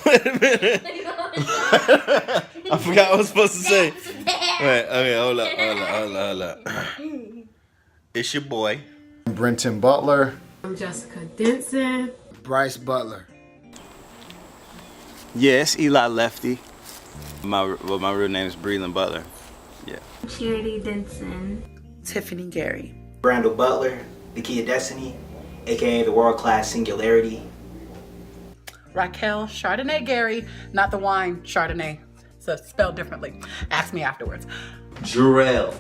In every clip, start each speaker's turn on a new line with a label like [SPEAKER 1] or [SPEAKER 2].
[SPEAKER 1] Wait a minute. I forgot what I was supposed to say. Wait, okay, hold up. It's your boy,
[SPEAKER 2] Brenton Butler.
[SPEAKER 3] I'm Jessica Denson.
[SPEAKER 4] Bryce Butler.
[SPEAKER 5] Yes, Eli Lefty. My real name is Breland Butler. Yeah.
[SPEAKER 6] Charity Denson.
[SPEAKER 7] Tiffany Gary.
[SPEAKER 8] Brandel Butler, the Key of Destiny, aka the World Class Singularity.
[SPEAKER 9] Raquel Chardonnay Gary, not the wine Chardonnay. So spelled differently. Ask me afterwards.
[SPEAKER 10] Jarrell.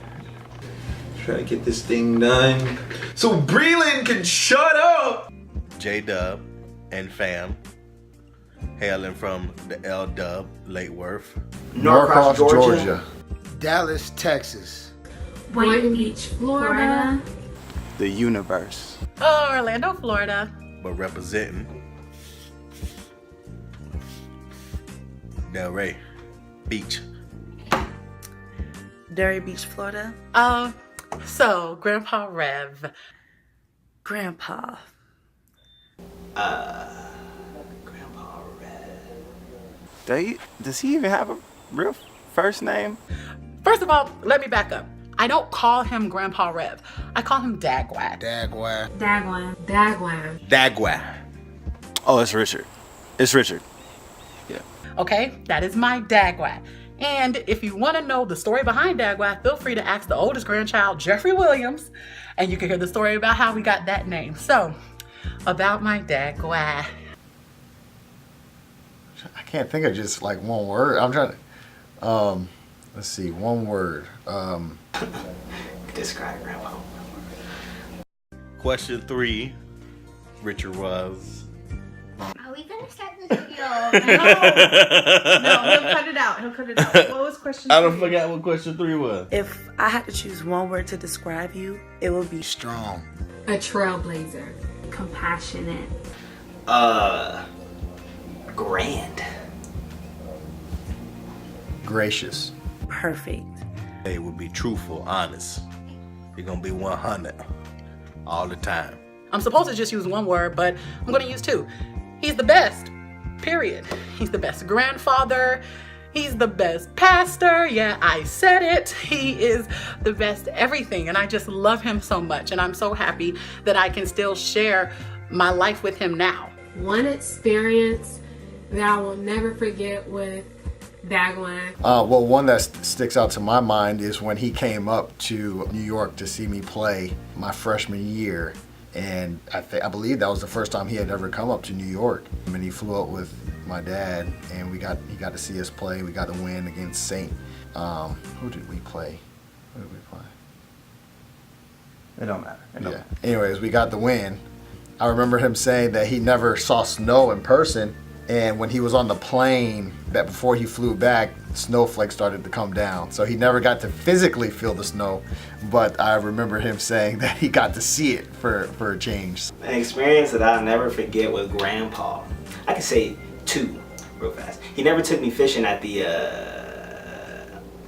[SPEAKER 10] Try to get this thing done so Breland can shut up.
[SPEAKER 1] J-Dub and fam, hailing from the L-Dub, Lake Worth.
[SPEAKER 8] Norcross, Georgia.
[SPEAKER 4] Dallas, Texas.
[SPEAKER 6] Boynton Beach, Florida.
[SPEAKER 5] The universe.
[SPEAKER 9] Orlando, Florida.
[SPEAKER 1] But representing Delray Beach.
[SPEAKER 7] Delray Beach, Florida.
[SPEAKER 9] So Grandpa Rev.
[SPEAKER 7] Grandpa.
[SPEAKER 8] Grandpa Red.
[SPEAKER 5] Does he even have a real first name?
[SPEAKER 9] First of all, let me back up. I don't call him Grandpa Rev. I call him Dagwad.
[SPEAKER 4] Dagway.
[SPEAKER 6] Dagwan.
[SPEAKER 3] Dagwan.
[SPEAKER 1] Dagwa.
[SPEAKER 5] Oh, it's Richard. It's Richard. Yeah.
[SPEAKER 9] Okay, that is my Dagwad. And if you want to know the story behind Dagwad, feel free to ask the oldest grandchild, Jeffrey Williams, and you can hear the story about how we got that name. So, about my Dagwad.
[SPEAKER 2] I can't think of just like one word. I'm trying to, let's see, one word.
[SPEAKER 8] Describe Grandpa.
[SPEAKER 1] Question 3, Richard was.
[SPEAKER 6] Are we gonna start this video?
[SPEAKER 3] No, he'll cut it out. He'll cut it out. What was question
[SPEAKER 1] I don't
[SPEAKER 3] three?
[SPEAKER 1] forget what question 3 was.
[SPEAKER 7] If I had to choose one word to describe you, it would be
[SPEAKER 4] Strong.
[SPEAKER 3] A trailblazer.
[SPEAKER 6] Compassionate.
[SPEAKER 8] Grand.
[SPEAKER 2] Gracious.
[SPEAKER 7] perfect.
[SPEAKER 1] It would be truthful, honest. You're gonna be 100 all the time.
[SPEAKER 9] I'm supposed to just use one word, but I'm gonna use two. He's the best, period. He's the best grandfather. He's the best pastor. Yeah, I said it. He is the best everything. And I just love him so much. And I'm so happy that I can still share my life with him now.
[SPEAKER 3] One experience that I will never forget with Dagwan.
[SPEAKER 2] Well, one that sticks out to my mind is when he came up to New York to see me play my freshman year. And I believe that was the first time he had ever come up to New York. And he flew up with my dad, and he got to see us play. We got to win against Saint. Who did we play?
[SPEAKER 5] It don't matter. It don't matter.
[SPEAKER 2] Anyways, we got the win. I remember him saying that he never saw snow in person, and when he was on the plane, that before he flew back, snowflakes started to come down. So he never got to physically feel the snow, but I remember him saying that he got to see it for a change.
[SPEAKER 8] An experience that I'll never forget with Grandpa. I can say two real fast. He never took me fishing at the,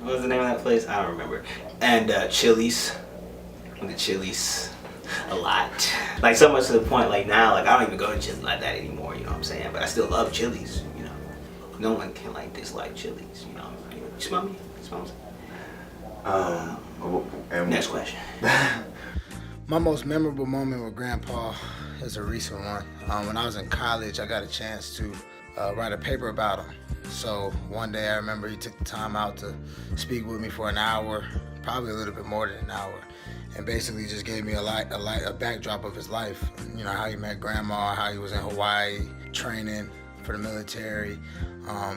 [SPEAKER 8] what was the name of that place? I don't remember. And Chili's. Went to Chili's a lot. Like so much to the point like now, like I don't even go to Chili's like that anymore, you know what I'm saying? But I still love Chili's, you know. No one can like dislike Chili's, you know. You smell me? You smell me? Next question.
[SPEAKER 4] My most memorable moment with Grandpa is a recent one. When I was in college, I got a chance to write a paper about him. So one day I remember he took the time out to speak with me for an hour, probably a little bit more than an hour, and basically just gave me a backdrop of his life. You know, how he met Grandma, how he was in Hawaii training for the military,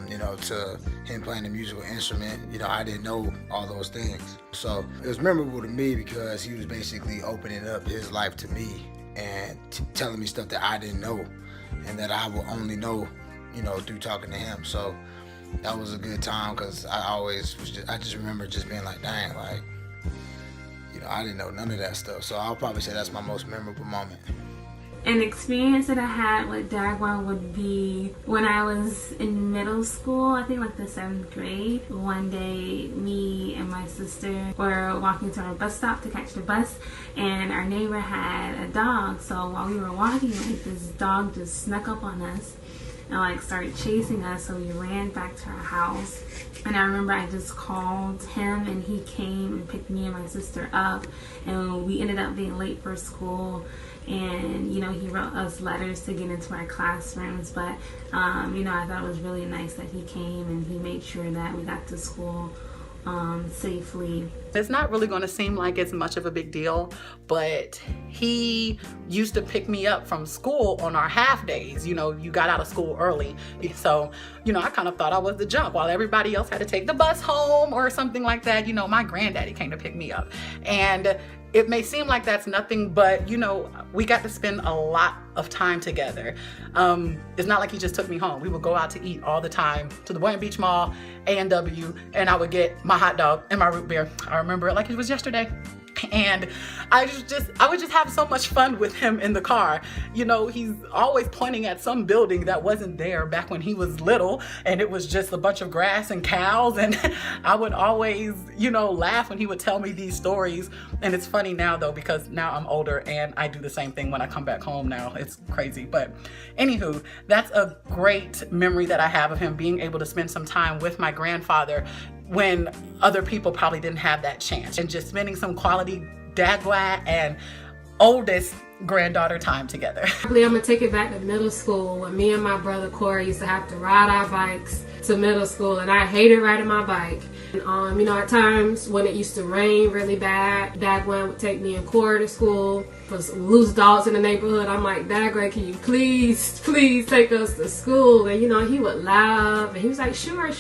[SPEAKER 4] you know, to him playing the musical instrument. You know, I didn't know all those things. So it was memorable to me because he was basically opening up his life to me and telling me stuff that I didn't know and that I will only know, you know, through talking to him. So that was a good time because I just remember just being like, dang, like, you know, I didn't know none of that stuff. So I'll probably say that's my most memorable moment.
[SPEAKER 6] An experience that I had with Dagwan would be when I was in middle school, I think like the 7th grade. One day, me and my sister were walking to our bus stop to catch the bus, and our neighbor had a dog. So while we were walking, like this dog just snuck up on us and like started chasing us. So we ran back to our house, and I remember I just called him, and he came and picked me and my sister up, and we ended up being late for school. And you know, he wrote us letters to get into our classrooms, but you know, I thought it was really nice that he came and he made sure that we got to school safely.
[SPEAKER 9] It's not really going to seem like it's much of a big deal, but he used to pick me up from school on our half days. You know, you got out of school early, so you know, I kind of thought I was the jump while everybody else had to take the bus home or something like that. You know, my granddaddy came to pick me up, and it may seem like that's nothing, but you know, we got to spend a lot of time together. It's not like he just took me home. We would go out to eat all the time, to the Boynton Beach Mall, A&W, and I would get my hot dog and my root beer. I remember it like it was yesterday. And I would just have so much fun with him in the car. You know, he's always pointing at some building that wasn't there back when he was little, and it was just a bunch of grass and cows, and I would always, you know, laugh when he would tell me these stories. And it's funny now though, because now I'm older and I do the same thing when I come back home now. It's crazy. But anywho, that's a great memory that I have of him being able to spend some time with my grandfather when other people probably didn't have that chance, and just spending some quality Dagwa and oldest granddaughter time together.
[SPEAKER 3] I'm gonna take it back to middle school when me and my brother Corey used to have to ride our bikes to middle school, and I hated riding my bike. And, you know, at times when it used to rain really bad, Dagwan would take me and Corey to school. For loose dogs in the neighborhood, I'm like, Dagwan, can you please take us to school? And you know, he would laugh and he was like, sure.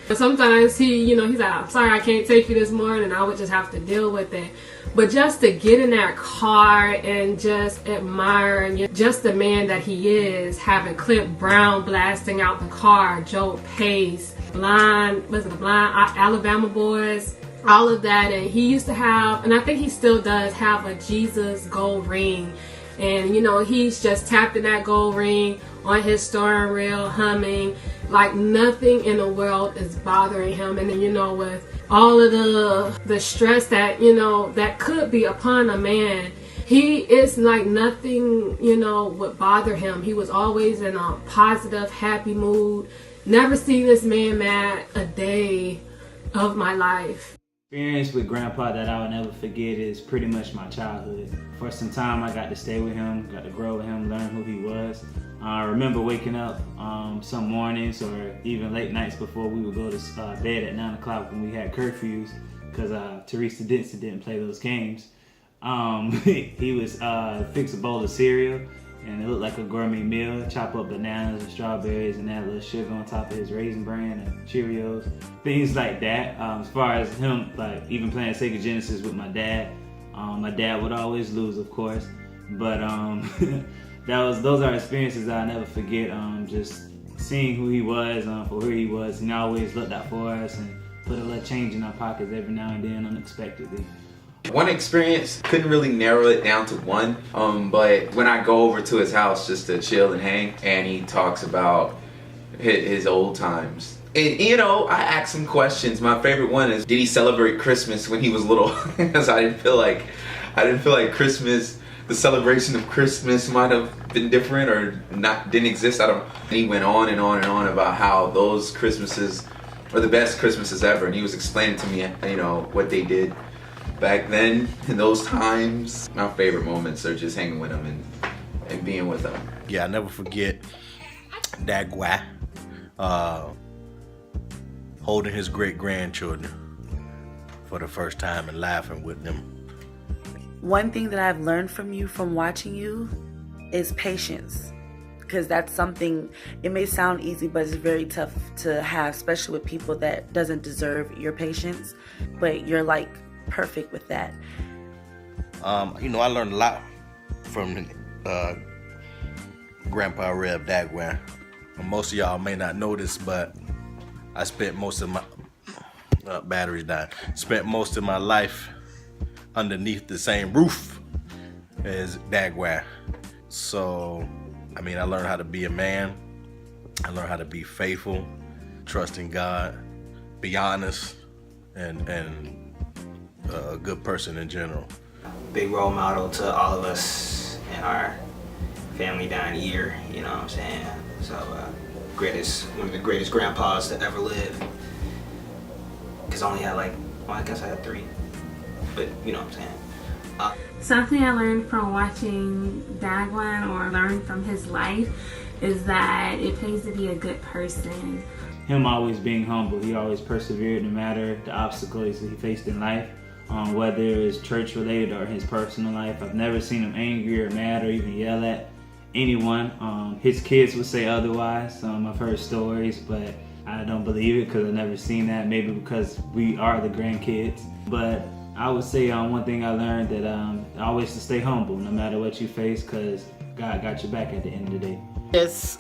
[SPEAKER 3] But sometimes he's like, I'm sorry, I can't take you this morning. I would just have to deal with it. But just to get in that car and just admire, and just the man that he is, having Clint Brown blasting out the car, Joe Pace, Blind Alabama Boys, all of that. And he used to have, and I think he still does have, a Jesus gold ring. And you know, he's just tapped in that gold ring on his steering wheel, humming like nothing in the world is bothering him. And then, you know, with all of the stress that, you know, that could be upon a man, he is like nothing, you know, would bother him. He was always in a positive, happy mood. Never seen this man mad a day of my life.
[SPEAKER 8] Experience with Grandpa that I will never forget is pretty much my childhood. For some time I got to stay with him, got to grow with him, learn who he was. I remember waking up some mornings or even late nights before we would go to bed at 9 o'clock when we had curfews, because Teresa Denson didn't play those games. He was fix a bowl of cereal, and it looked like a gourmet meal, chop up bananas and strawberries and add a little sugar on top of his Raisin Bran and Cheerios, things like that. As far as him, like even playing Sega Genesis with my dad would always lose, of course, but those are experiences that I'll never forget. Just seeing who he was for who he was, and he always looked out for us and put a little change in our pockets every now and then unexpectedly.
[SPEAKER 10] One experience, couldn't really narrow it down to one, but when I go over to his house just to chill and hang, and he talks about his old times. And you know, I ask him questions. My favorite one is, did he celebrate Christmas when he was little? Because I didn't feel like Christmas, the celebration of Christmas might have been different or didn't exist. I don't. And he went on and on and on about how those Christmases were the best Christmases ever, and he was explaining to me, you know, what they did back then in those times. My favorite moments are just hanging with him and being with him.
[SPEAKER 1] Yeah, I never forget Dagwa holding his great-grandchildren for the first time and laughing with them.
[SPEAKER 7] One thing that I've learned from you, from watching you, is patience. Because that's something, it may sound easy, but it's very tough to have, especially with people that doesn't deserve your patience. But you're like perfect with that.
[SPEAKER 1] You know, I learned a lot from Grandpa Rev Dagwan. Most of y'all may not know this, but I spent most of my batteries dying. Spent most of my life underneath the same roof as Dagwan. So, I mean, I learned how to be a man. I learned how to be faithful, trust in God, be honest, and a good person in general.
[SPEAKER 8] Big role model to all of us in our family down here, you know what I'm saying? So, one of the greatest grandpas to ever live. Because I only had I guess I had 3, but you know what I'm saying?
[SPEAKER 6] Something I learned from watching Dagwan, or learned from his life, is that it pays to be a good person.
[SPEAKER 11] Him always being humble, he always persevered no matter the obstacles he faced in life, whether it's church related or his personal life. I've never seen him angry or mad or even yell at anyone. His kids would say otherwise. I've heard stories, but I don't believe it because I've never seen that. Maybe because we are the grandkids. But I would say one thing I learned, that always to stay humble no matter what you face, because God got your back at the end of the day.
[SPEAKER 9] It's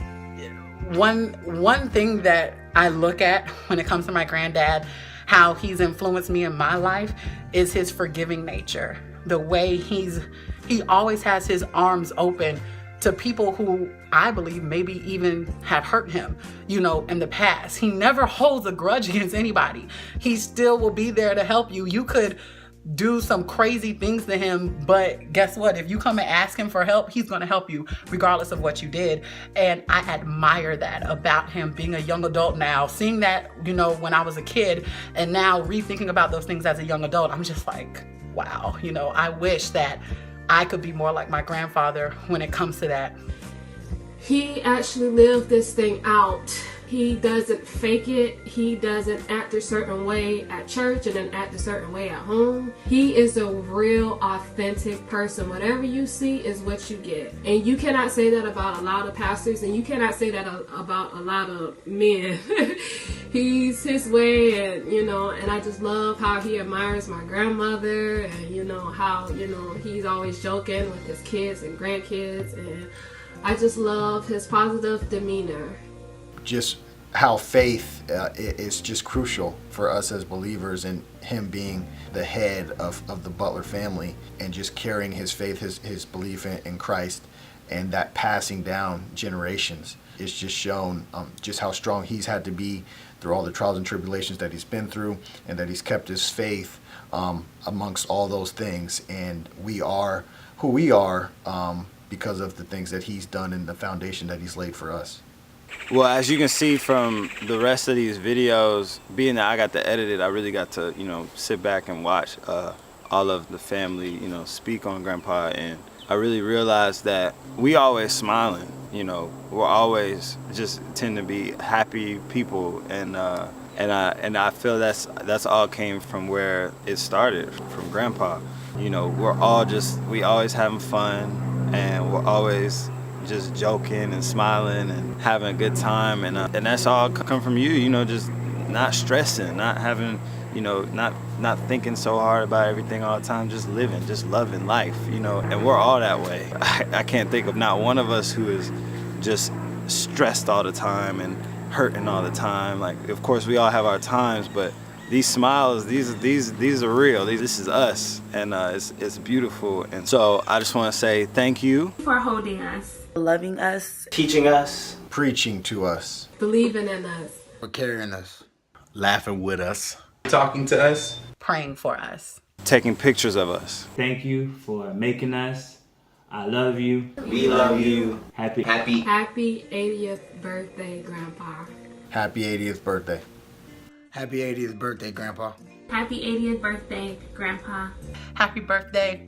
[SPEAKER 9] one thing that I look at when it comes to my granddad, how he's influenced me in my life, is his forgiving nature. The way he always has his arms open to people who I believe maybe even have hurt him, in the past. He never holds a grudge against anybody. He still will be there to help you. You could do some crazy things to him, but guess what? If you come and ask him for help, he's going to help you regardless of what you did. And I admire that about him being a young adult now, seeing that, when I was a kid, and now rethinking about those things as a young adult. I'm just like, wow, I wish that I could be more like my grandfather when it comes to that.
[SPEAKER 3] He actually lived this thing out. He doesn't fake it. He doesn't act a certain way at church and then act a certain way at home. He is a real authentic person. Whatever you see is what you get. And you cannot say that about a lot of pastors, and you cannot say that about a lot of men. He's his way, and I just love how he admires my grandmother, and how he's always joking with his kids and grandkids, and I just love his positive demeanor.
[SPEAKER 2] Just how faith is just crucial for us as believers, and him being the head of the Butler family and just carrying his faith, his belief in Christ, and that passing down generations. It's just shown just how strong he's had to be through all the trials and tribulations that he's been through, and that he's kept his faith amongst all those things. And we are who we are because of the things that he's done and the foundation that he's laid for us.
[SPEAKER 5] Well, as you can see from the rest of these videos, being that I got to edit it, I really got to, sit back and watch all of the family, speak on Grandpa, and I really realized that we always smiling, we're always just tend to be happy people, and I feel that's all came from where it started, from Grandpa. We're all we always having fun, and we're always just joking and smiling and having a good time, and that's all come from you, just not stressing, not having, not thinking so hard about everything all the time, just living, just loving life, and we're all that way. I can't think of not one of us who is just stressed all the time and hurting all the time. Like, of course we all have our times, but these smiles, these are real. This is us, and it's beautiful. And so I just want to say thank you
[SPEAKER 6] for holding us,
[SPEAKER 7] loving us,
[SPEAKER 8] teaching us,
[SPEAKER 2] preaching to us,
[SPEAKER 3] believing in us,
[SPEAKER 4] for carrying us,
[SPEAKER 1] laughing with us,
[SPEAKER 10] talking to us,
[SPEAKER 9] praying for us,
[SPEAKER 5] taking pictures of us.
[SPEAKER 11] Thank you for making us. I love you.
[SPEAKER 8] We love you.
[SPEAKER 11] Happy
[SPEAKER 3] 80th birthday, Grandpa.
[SPEAKER 2] Happy 80th birthday.
[SPEAKER 4] Happy 80th birthday, Grandpa.
[SPEAKER 6] Happy 80th birthday, Grandpa.
[SPEAKER 9] Happy birthday.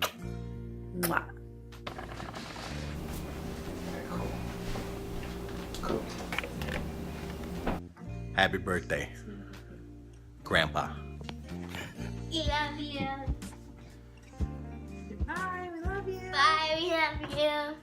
[SPEAKER 9] Mwah.
[SPEAKER 8] Cool.
[SPEAKER 1] Happy birthday, Grandpa.
[SPEAKER 12] We love you.
[SPEAKER 9] Bye, we love you.
[SPEAKER 12] Bye, we love you.